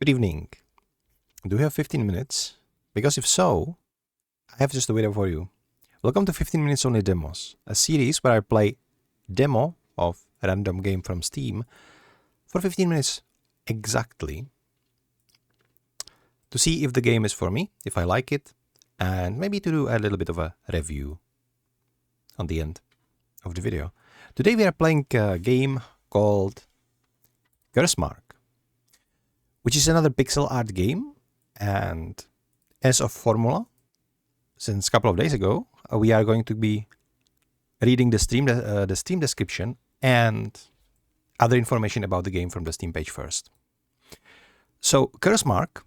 Good evening. Do you have 15 minutes? Because if so, I have just a video for you. Welcome to 15 Minutes Only Demos, a series where I play demo of a random game from Steam for 15 minutes exactly to see if the game is for me, if I like it, and maybe to do a little bit of a review on the end of the video. Today we are playing a game called Cursemark, which is another pixel art game, and as of formula, since a couple of days ago, we are going to be reading the Steam description and other information about the game from the Steam page first. So, Cursemark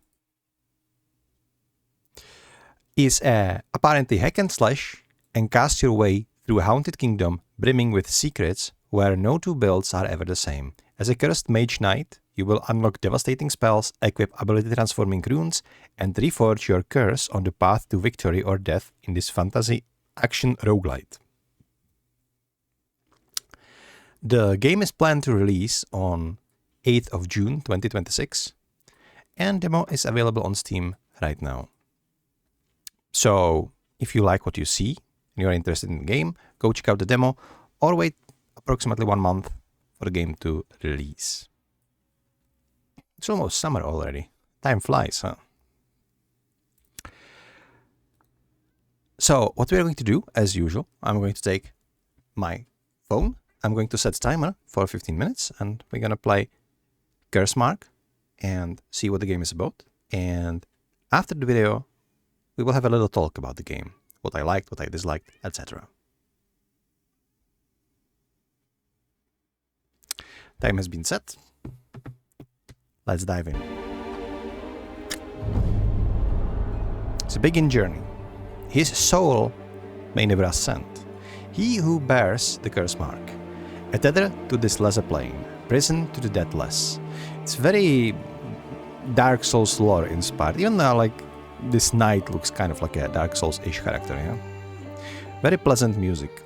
is apparently hack and slash and cast your way through a haunted kingdom brimming with secrets where no two builds are ever the same. As a cursed mage-knight, you will unlock devastating spells, equip ability-transforming runes, and reforge your curse on the path to victory or death in this fantasy action roguelite. The game is planned to release on 8th of June 2026, and demo is available on Steam right now. So, if you like what you see and you're interested in the game, go check out the demo or wait approximately 1 month for the game to release. It's almost summer already. Time flies, huh? So, what we're going to do, as usual, I'm going to take my phone, I'm going to set timer for 15 minutes, and we're going to play Cursemark and see what the game is about. And after the video, we will have a little talk about the game, what I liked, what I disliked, etc. Time has been set. Let's dive in. It's a begin journey. His soul may never ascend. He who bears the curse mark, a tether to this lesser plane, prison to the deathless. It's very Dark Souls lore inspired. Even though, like, this knight looks kind of like a Dark Souls-ish character, yeah? Very pleasant music.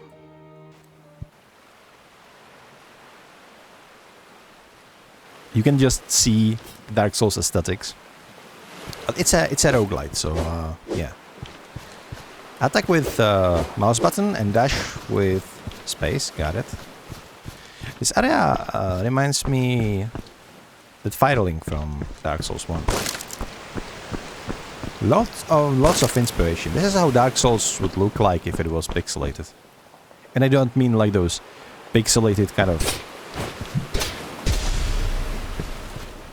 You can just see Dark Souls aesthetics. But it's a roguelite, so yeah. Attack with mouse button and dash with space, got it. This area reminds me that Firelink from Dark Souls 1. Lots of inspiration. This is how Dark Souls would look like if it was pixelated. And I don't mean like those pixelated kind of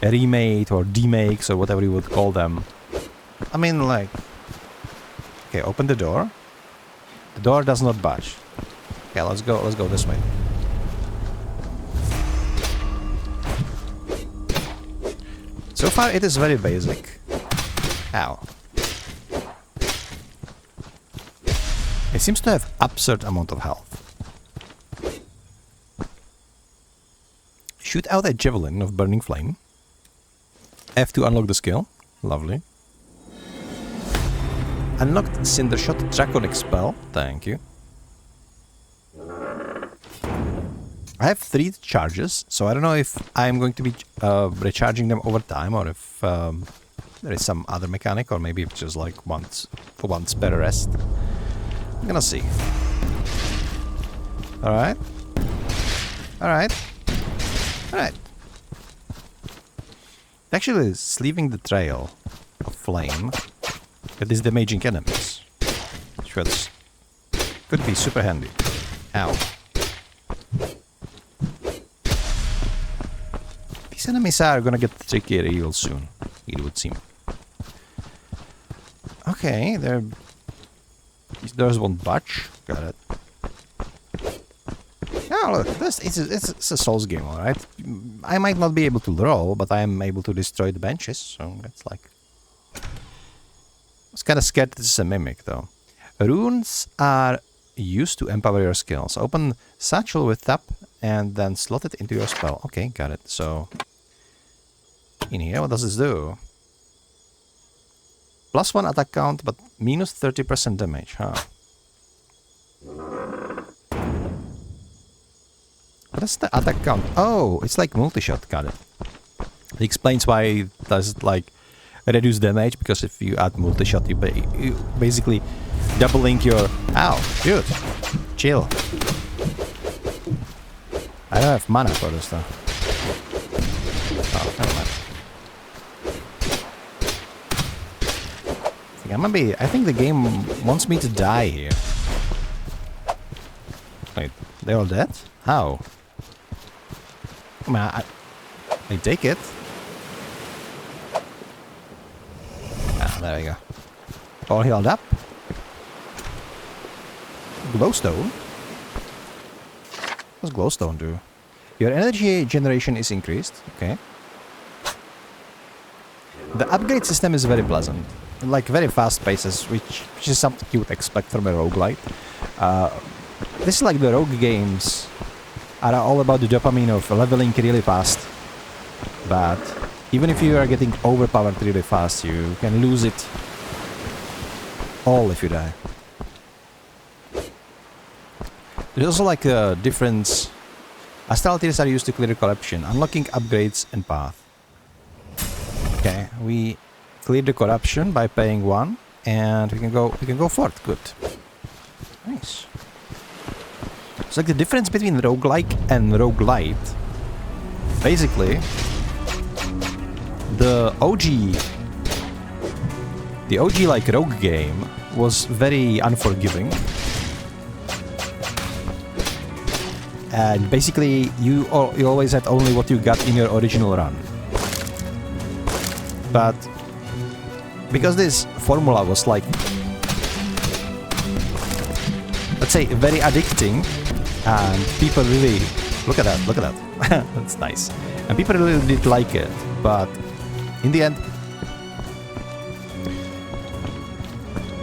remade or demakes or whatever you would call them. I mean, like, okay, open the door. The door does not budge. Okay, let's go this way. So far it is very basic. Ow. It seems to have absurd amount of health. Shoot out a javelin of burning flame. F to unlock the skill. Lovely. Unlocked Cinder Shot Draconic spell. Thank you. I have 3 charges, so I don't know if I'm going to be recharging them over time or if there is some other mechanic, or maybe it's just like once per rest. I'm gonna see. Alright. Alright. Alright. Actually, it's leaving the trail of flame that is damaging enemies, which could be super handy. Ow. These enemies are gonna get tricky real soon, it would seem. Okay, these doors won't budge. Got it. Oh, look, it's a Souls game, alright? I might not be able to roll, but I am able to destroy the benches, so that's like... I was kind of scared this is a mimic, though. Runes are used to empower your skills. Open satchel with tap and then slot it into your spell. Okay, got it. So, in here, what does this do? +1 attack count, but minus 30% damage, huh? What is the attack count? Oh, it's like multi-shot, got it. It explains why it does like reduce damage, because if you add multi-shot, you basically doubling your... Ow, dude, chill. I don't have mana for this stuff. Oh, never mind. I think the game wants me to die here. Wait, they're all dead? How? Come on, I take it. Ah, there we go. All healed up. Glowstone? What does glowstone do? Your energy generation is increased. Okay. The upgrade system is very pleasant. Like very fast paces, which is something you would expect from a roguelite. This is like the rogue games are all about the dopamine of leveling really fast. But even if you are getting overpowered really fast, you can lose it all if you die. There's also like a difference. Astral tears are used to clear corruption, unlocking upgrades and path. Okay, we cleared the corruption by paying 1, and we can go forth. Good. Nice. It's like the difference between roguelike and roguelite. Basically, the OG like rogue game was very unforgiving. And basically, you always had only what you got in your original run. But because this formula was like, let's say, very addicting, and people really look at that. That's nice, and people really did like it. But in the end,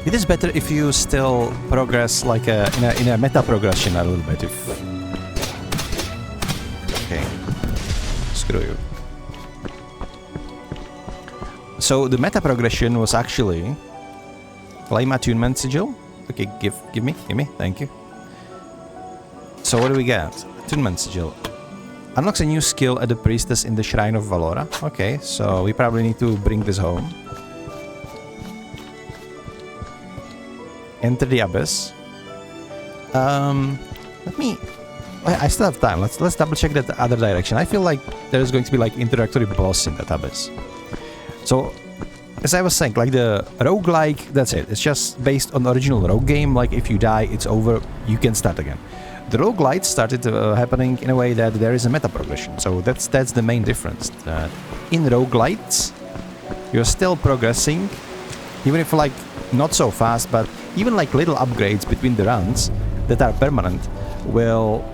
it is better if you still progress like in a meta progression a little bit. Okay, screw you. So the meta progression was actually claim attunement sigil. Okay, give me, thank you. So what do we get? Attunement sigil. Unlocks a new skill at the priestess in the Shrine of Valora. Okay, so we probably need to bring this home. Enter the abyss. Let me... I still have time. Let's double check that other direction. I feel like there is going to be like introductory boss in that abyss. So, as I was saying, like the roguelike, that's it. It's just based on the original rogue game. Like if you die, it's over. You can start again. The roguelite started happening in a way that there is a meta progression. So that's the main difference. In roguelites, you're still progressing, even if like not so fast, but even like little upgrades between the runs that are permanent will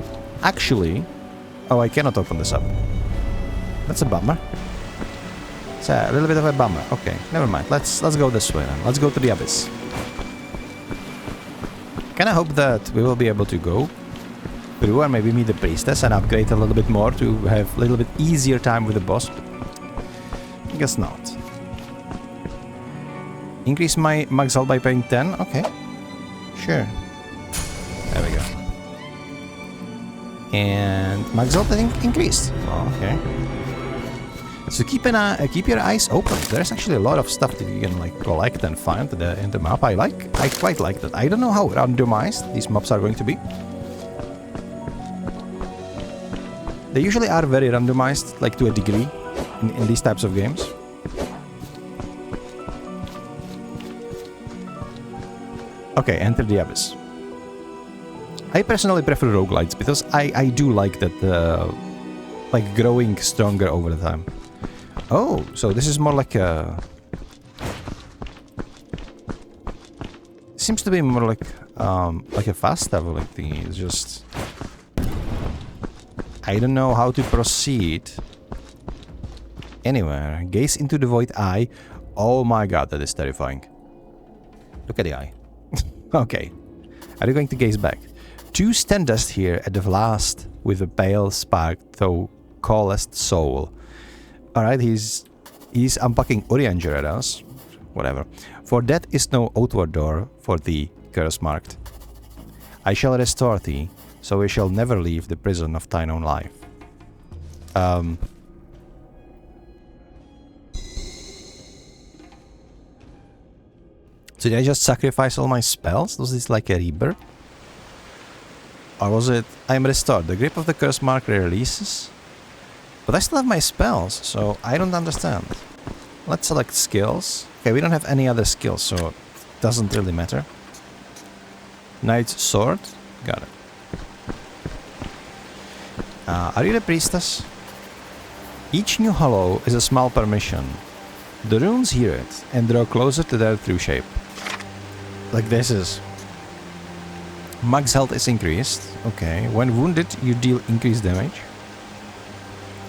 actually... Oh, I cannot open this up. That's a bummer. It's a little bit of a bummer. Okay, never mind. Let's go this way then. Let's go to the abyss. Kinda hope that we will be able to go through and maybe meet the priestess and upgrade a little bit more to have a little bit easier time with the boss. I guess not. Increase my max health by paying 10? Okay. Sure. There we go. And max health, I think, increased. Oh, okay. So keep your eyes open. There's actually a lot of stuff that you can like collect and find in the map. I quite like that. I don't know how randomized these maps are going to be. They usually are very randomized, like to a degree, in these types of games. Okay, enter the abyss. I personally prefer roguelites because I do like that, like growing stronger over the time. Oh, so this is more like a... Seems to be more like a fast leveling thingy. It's just... I don't know how to proceed anywhere. Gaze into the void eye. Oh my god, that is terrifying. Look at the eye. Okay. Are you going to gaze back? 2 standest here at the last with a pale spark, though coalesced soul. Alright, he's unpacking Urianger at us. Whatever. For that is no outward door for thee, Cursemark. I shall restore thee, so we shall never leave the prison of thine own life. So did I just sacrifice all my spells? Was this like a rebirth? Or was it, I am restored. The grip of the Cursemark releases. But I still have my spells, so I don't understand. Let's select skills. Okay, we don't have any other skills, so it doesn't really matter. Knight's sword. Got it. Are you the priestess? Each new hollow is a small permission. The runes hear it and draw closer to their true shape. Like this is. Max health is increased. Okay. When wounded, you deal increased damage.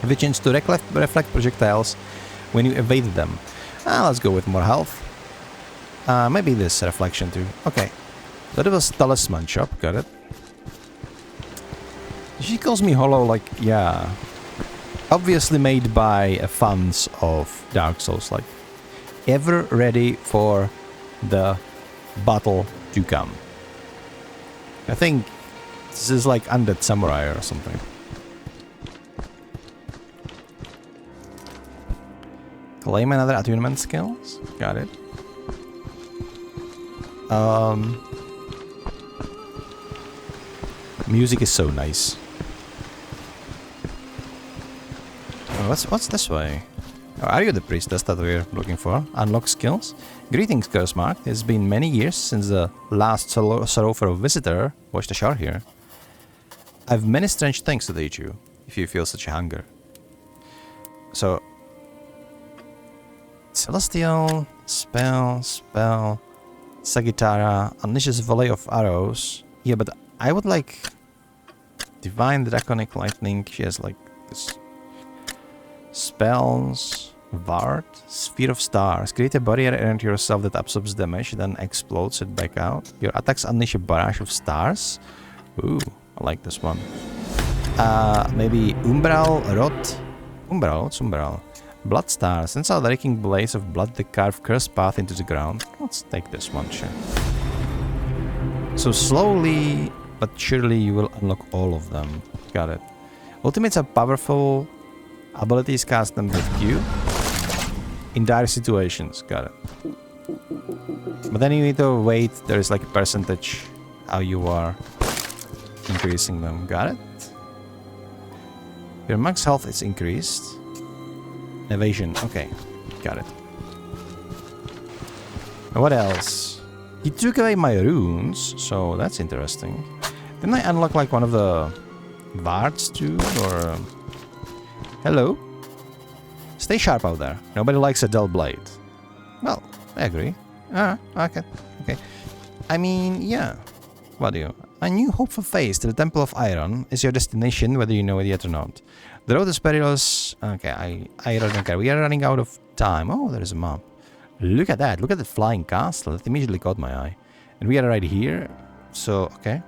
Visions to reflect projectiles when you evade them. Let's go with more health. Maybe this reflection too. Okay. That was talisman shop. Got it. She calls me hollow like, yeah. Obviously made by fans of Dark Souls. Like, ever ready for the battle to come. I think this is like Undead Samurai or something. Claim another attunement skills. Got it. Music is so nice. Oh, what's this way? Oh, are you the priestess that we're looking for? Unlock skills. Greetings, Cursemark. It's been many years since the last sorrowful visitor washed ashore here. I've many strange things to teach you, if you feel such a hunger. So, Celestial, spell, Sagittara, unleashes volley of arrows. Yeah, but I would like Divine Draconic Lightning. She has like this. Spells, Vard, Sphere of Stars. Create a barrier around yourself that absorbs damage, then explodes it back out. Your attacks unleash a barrage of stars. Ooh, I like this one. Maybe Umbral, Rot. Umbral, what's Umbral? Blood Stars. Sends out a raking blaze of blood that carve cursed path into the ground. Let's take this one, sure. So slowly but surely you will unlock all of them. Got it. Ultimates are powerful. Abilities cast them with Q. In dire situations. Got it. But then you need to wait. There is like a percentage how you are increasing them. Got it? Your max health is increased. Evasion. Okay. Got it. What else? He took away my runes, so that's interesting. Didn't I unlock like one of the Vards too? Or... Hello? Stay sharp out there. Nobody likes a dull blade. Well, I agree. Okay. I mean, yeah. What do you? A new hopeful face to the Temple of Iron is your destination, whether you know it yet or not. The road is perilous. Okay, I don't care. We are running out of time. Oh, there is a map. Look at that. Look at the flying castle. That immediately caught my eye. And we are right here. So, okay.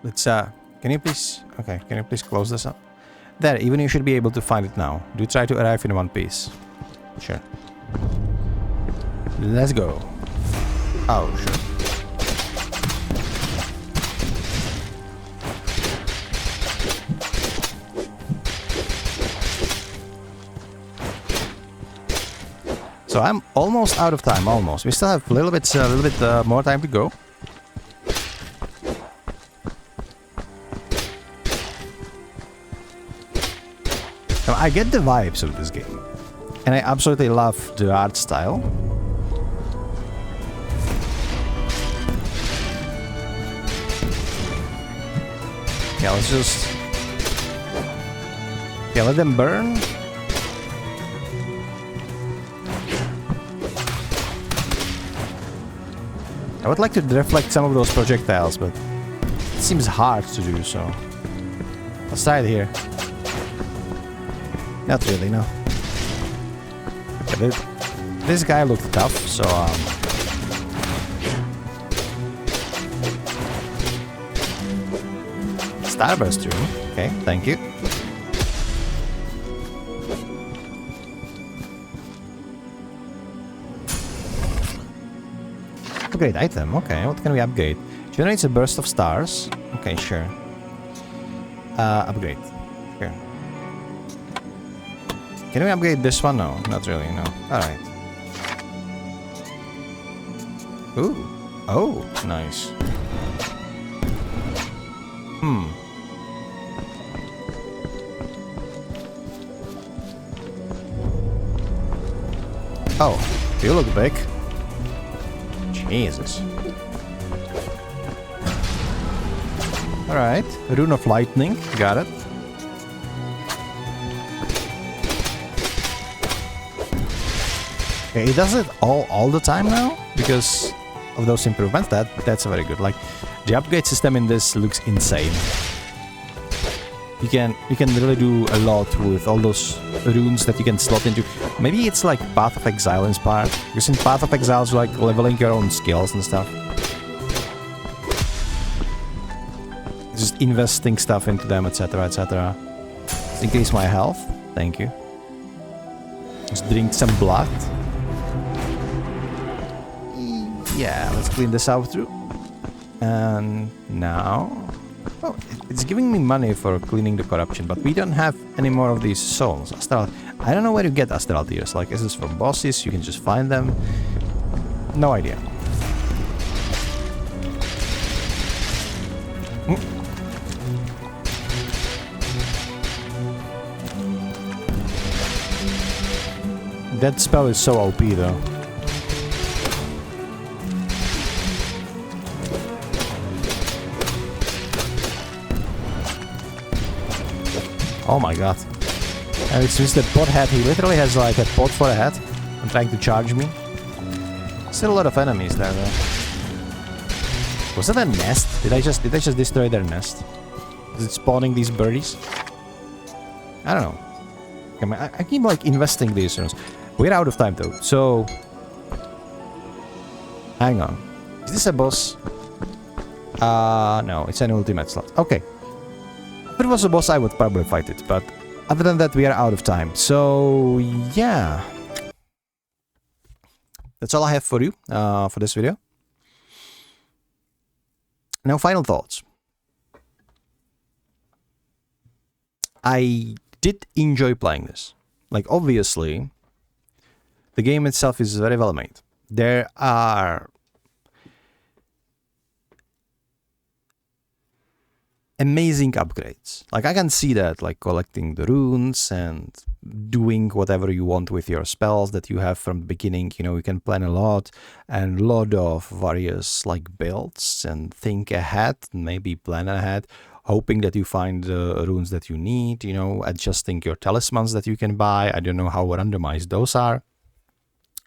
Let's, can you please close this up? There, even you should be able to find it now. Do try to arrive in one piece. Sure. Let's go. Oh, sure. So I'm almost out of time, almost. We still have a little bit more time to go. Now, I get the vibes of this game. And I absolutely love the art style. Yeah, let's just... Yeah, let them burn. I would like to deflect some of those projectiles, but it seems hard to do so. Let's try it here. Not really, no. Okay, this guy looked tough, so Starburst too. Okay, thank you. Upgrade item, okay, what can we upgrade? Generates a burst of stars. Okay, sure. Upgrade. Sure. Can we upgrade this one? No, not really, no. Alright. Ooh. Oh, nice. Oh, you look big. Jesus. Alright, Rune of Lightning, got it. Okay, it does it all the time now because of those improvements. That's very good. Like, the upgrade system in this looks insane. You can really do a lot with all those runes that you can slot into. Maybe it's like Path of Exile inspired, because in Path of Exile it's like leveling your own skills and stuff. Just investing stuff into them, etc, etc. Increase my health, thank you. Just drink some blood. Yeah, let's clean this out through. And now... Oh, it's giving me money for cleaning the corruption, but we don't have any more of these souls. Astral... I don't know where you get astral tears. Like, is this from bosses? You can just find them? No idea. That spell is so OP though. Oh my god. And it's just that pot head. He literally has like a pot for a head and trying to charge me. Still a lot of enemies there though. Was that a nest? Did I just destroy their nest? Is it spawning these birdies? I don't know. I keep like investing these runes. We're out of time though, so... Hang on. Is this a boss? No, it's an ultimate slot. Okay. If it was a boss, I would probably fight it, but other than that, we are out of time. So, yeah. That's all I have for you, for this video. Now, final thoughts. I did enjoy playing this. Like, obviously, the game itself is very well made. There are amazing upgrades. Like, I can see that, like, collecting the runes and doing whatever you want with your spells that you have from the beginning. You know, you can plan a lot and lot of various, like, builds and think ahead, maybe plan ahead, hoping that you find the runes that you need, you know, adjusting your talismans that you can buy. I don't know how randomized those are.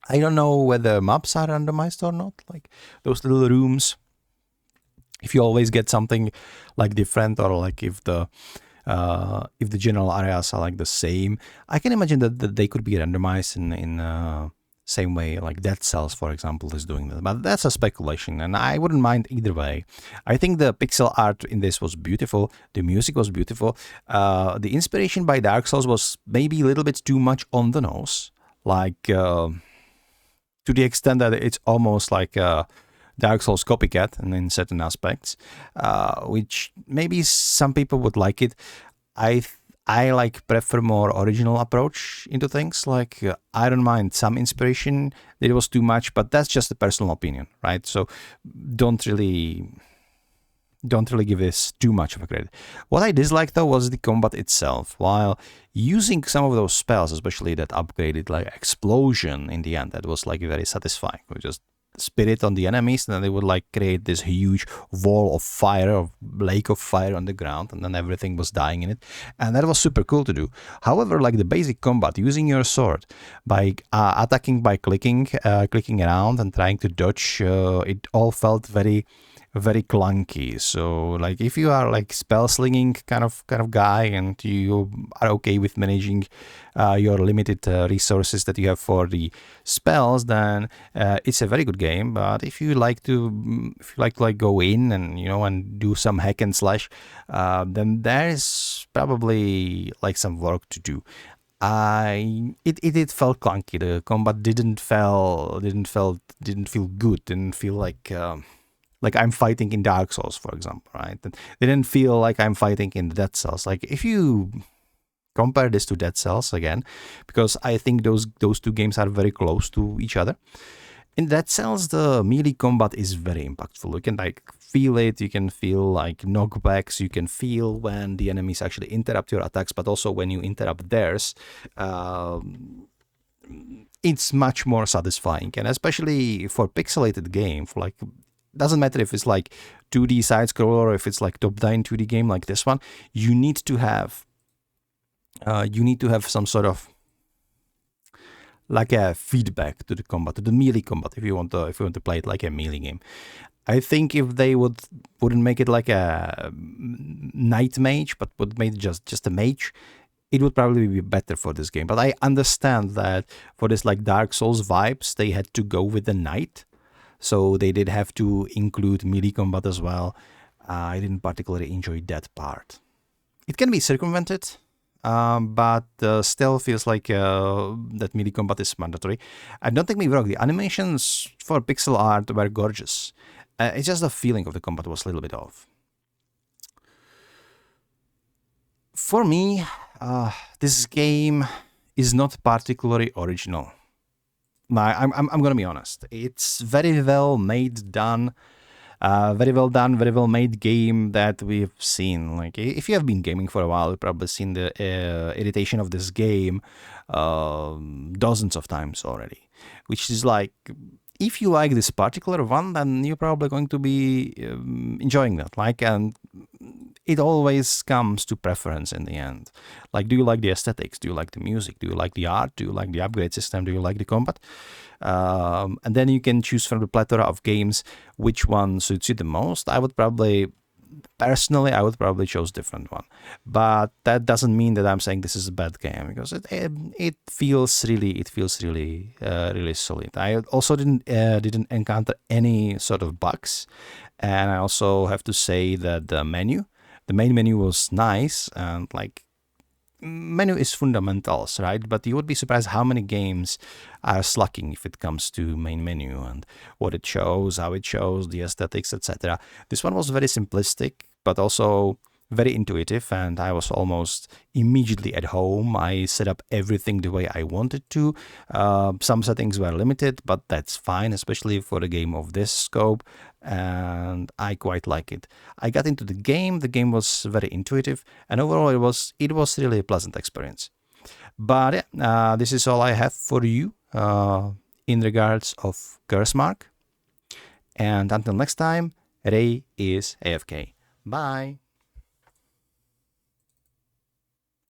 I don't know whether maps are randomized or not, like, those little rooms. If you always get something like different, or like if the general areas are like the same, I can imagine that they could be randomized in same way like Dead Cells, for example, is doing that. But that's a speculation, and I wouldn't mind either way. I think the pixel art in this was beautiful. The music was beautiful. The inspiration by Dark Souls was maybe a little bit too much on the nose, like to the extent that it's almost like Dark Souls copycat, and in certain aspects, which maybe some people would like it. I like prefer more original approach into things. Like I don't mind some inspiration. It was too much, but that's just a personal opinion, right? So don't really give this too much of a credit. What I disliked though was the combat itself. While using some of those spells, especially that upgraded like explosion in the end, that was like very satisfying. We just spirit on the enemies, and then they would like create this huge wall of fire, or lake of fire on the ground, and then everything was dying in it, and that was super cool to do. However, like the basic combat, using your sword by attacking by clicking around and trying to dodge, it all felt very clunky. So like if you are like spell slinging kind of guy, and you are okay with managing your limited resources that you have for the spells, then it's a very good game. But if you like to like go in and, you know, and do some hack and slash, then there's probably like some work to do. It felt clunky. The combat didn't feel good. Didn't feel like I'm fighting in Dark Souls, for example, right? They didn't feel like I'm fighting in Dead Cells. Like if you compare this to Dead Cells again, because I think those two games are very close to each other. in that sense, the melee combat is very impactful. You can like feel it, you can feel like knockbacks, you can feel when the enemies actually interrupt your attacks, but also when you interrupt theirs. It's much more satisfying, and especially for pixelated game, for like, doesn't matter if it's like 2D side scroller or if it's like top-down 2D game like this one, you need to have some sort of like a feedback to the combat, to the melee combat, if you want to play it like a melee game. I think if they wouldn't make it like a knight mage, but would make just a mage, it would probably be better for this game. But I understand that for this like Dark Souls vibes, they had to go with the knight, so they did have to include melee combat as well. I didn't particularly enjoy that part. It can be circumvented, but still feels like that melee combat is mandatory. And don't take me wrong, the animations for pixel art were gorgeous. It's just the feeling of the combat was a little bit off. For me, this game is not particularly original. I'm gonna be honest. It's very well made, done. Very well done, very well made game that we've seen. Like, if you have been gaming for a while, you've probably seen the editation of this game dozens of times already. Which is like, if you like this particular one, then you're probably going to be enjoying that. Like, and it always comes to preference in the end. Like, do you like the aesthetics? Do you like the music? Do you like the art? Do you like the upgrade system? Do you like the combat? And then you can choose from the plethora of games which one suits you the most. I would probably choose different one, but that doesn't mean that I'm saying this is a bad game, because it feels really really solid. I also didn't encounter any sort of bugs, and I also have to say that the main menu was nice, and like, menu is fundamentals, right? But you would be surprised how many games are slacking if it comes to main menu and what it shows, how it shows, the aesthetics, etc. This one was very simplistic, but also very intuitive, and I was almost immediately at home. I set up everything the way I wanted to. Some settings were limited, but that's fine, especially for a game of this scope, and I quite like it. I got into the game was very intuitive, and overall it was really a pleasant experience. But this is all I have for you in regards of Cursemark, and until next time, Ray is AFK. Bye!